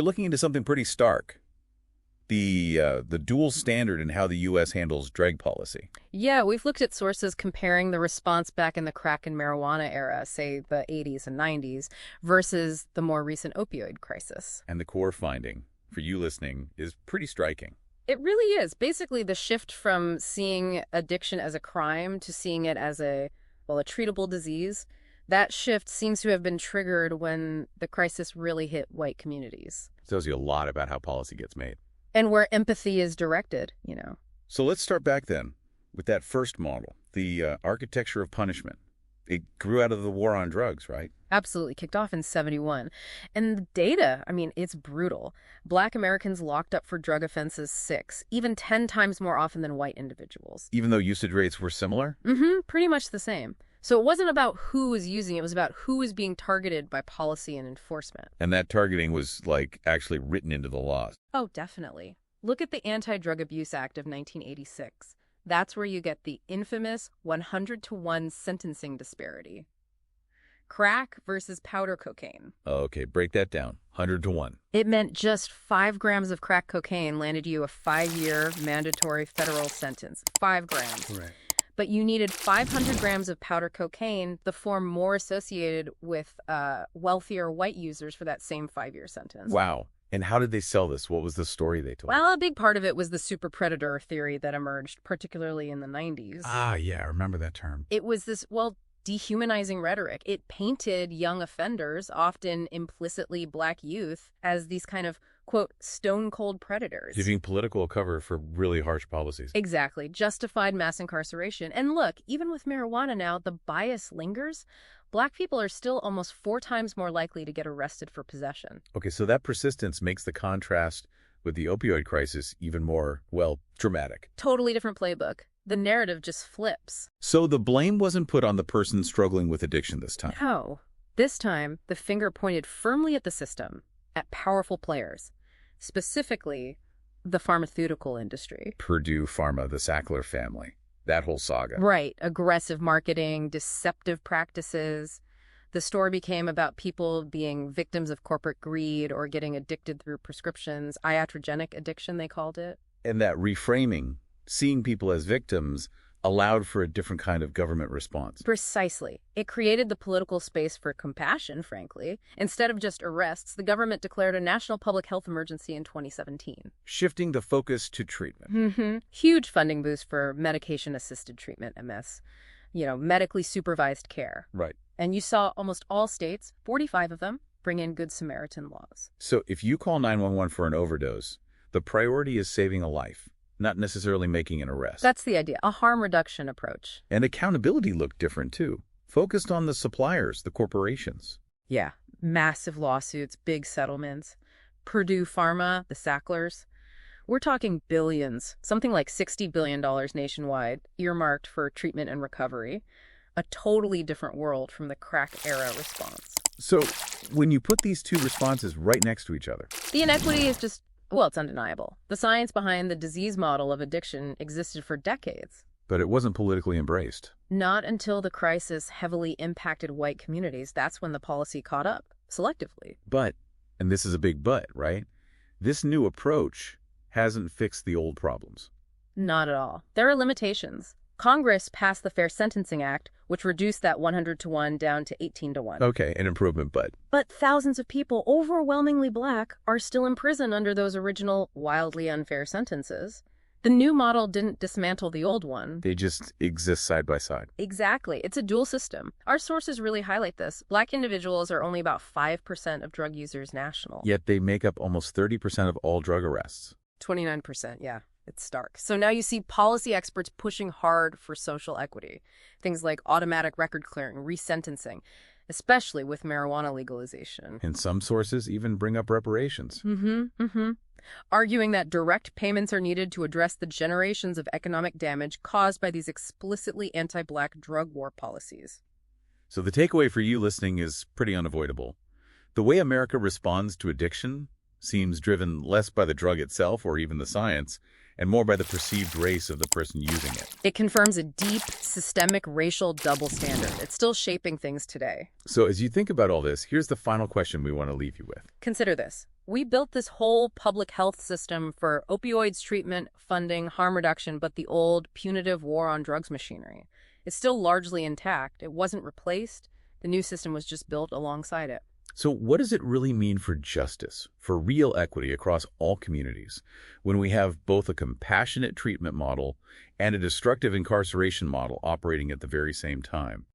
we're looking into something pretty stark. The dual standard in how the U.S. handles drug policy. Yeah, we've looked at sources comparing the response back in the crack and marijuana era, say the 80s and 90s, versus the more recent opioid crisis. And the core finding, for you listening, is pretty striking. It really is. Basically, the shift from seeing addiction as a crime to seeing it as a treatable disease, that shift seems to have been triggered when the crisis really hit white communities. It tells you a lot about how policy gets made. And where empathy is directed, So let's start back then with that first model, the architecture of punishment. It grew out of the war on drugs, right? Absolutely. Kicked off in 71. And the data, it's brutal. Black Americans locked up for drug offenses 6, even 10 times more often than white individuals. Even though usage rates were similar? Pretty much the same. So it wasn't about who was using it was about who was being targeted by policy and enforcement. And that targeting was, actually written into the laws. Oh, definitely. Look at the Anti-Drug Abuse Act of 1986. That's where you get the infamous 100-to-1 sentencing disparity. Crack versus powder cocaine. Okay, break that down. 100-to-1. It meant just 5 grams of crack cocaine landed you a 5-year mandatory federal sentence. 5 grams. Right. But you needed 500 grams of powder cocaine, the form more associated with wealthier white users for that same 5-year sentence. Wow. And how did they sell this? What was the story they told? Well, a big part of it was the super predator theory that emerged, particularly in the 90s. Ah, yeah, I remember that term. It was this, dehumanizing rhetoric. It painted young offenders, often implicitly black youth, as these kind of, quote, stone-cold predators. Giving political cover for really harsh policies. Exactly. Justified mass incarceration. And look, even with marijuana now, the bias lingers. Black people are still almost 4 times more likely to get arrested for possession. Okay, so that persistence makes the contrast with the opioid crisis even more, dramatic. Totally different playbook. The narrative just flips. So the blame wasn't put on the person struggling with addiction this time. No. This time, the finger pointed firmly at the system, at powerful players, specifically the pharmaceutical industry. Purdue Pharma, the Sackler family, that whole saga. Right. Aggressive marketing, deceptive practices. The story became about people being victims of corporate greed or getting addicted through prescriptions, iatrogenic addiction, they called it. And that reframing, seeing people as victims, allowed for a different kind of government response. Precisely. It created the political space for compassion, frankly. Instead of just arrests, the government declared a national public health emergency in 2017. Shifting the focus to treatment. Huge funding boost for medication-assisted treatment, MS. Medically supervised care. Right. And you saw almost all states, 45 of them, bring in Good Samaritan laws. So if you call 911 for an overdose, the priority is saving a life, not necessarily making an arrest. That's the idea, a harm reduction approach. And accountability looked different, too. Focused on the suppliers, the corporations. Yeah, massive lawsuits, big settlements. Purdue Pharma, the Sacklers. We're talking billions, something like $60 billion nationwide, earmarked for treatment and recovery. A totally different world from the crack-era response. So when you put these two responses right next to each other... The inequity is just... it's undeniable. The science behind the disease model of addiction existed for decades. But it wasn't politically embraced. Not until the crisis heavily impacted white communities. That's when the policy caught up, selectively. But, and this is a big but, right? This new approach hasn't fixed the old problems. Not at all. There are limitations. Congress passed the Fair Sentencing Act, which reduced that 100-to-1 down to 18-to-1. Okay, an improvement, but... But thousands of people, overwhelmingly black, are still in prison under those original, wildly unfair sentences. The new model didn't dismantle the old one. They just exist side by side. Exactly. It's a dual system. Our sources really highlight this. Black individuals are only about 5% of drug users national. Yet they make up almost 30% of all drug arrests. 29%, yeah. It's stark. So now you see policy experts pushing hard for social equity. Things like automatic record clearing, resentencing, especially with marijuana legalization. And some sources even bring up reparations. Arguing that direct payments are needed to address the generations of economic damage caused by these explicitly anti-black drug war policies. So the takeaway for you listening is pretty unavoidable. The way America responds to addiction seems driven less by the drug itself or even the science, and more by the perceived race of the person using it. It confirms a deep, systemic racial double standard. It's still shaping things today. So as you think about all this, here's the final question we want to leave you with. Consider this. We built this whole public health system for opioids treatment, funding, harm reduction, but the old punitive war on drugs machinery. It's still largely intact. It wasn't replaced. The new system was just built alongside it. So what does it really mean for justice, for real equity across all communities, when we have both a compassionate treatment model and a destructive incarceration model operating at the very same time?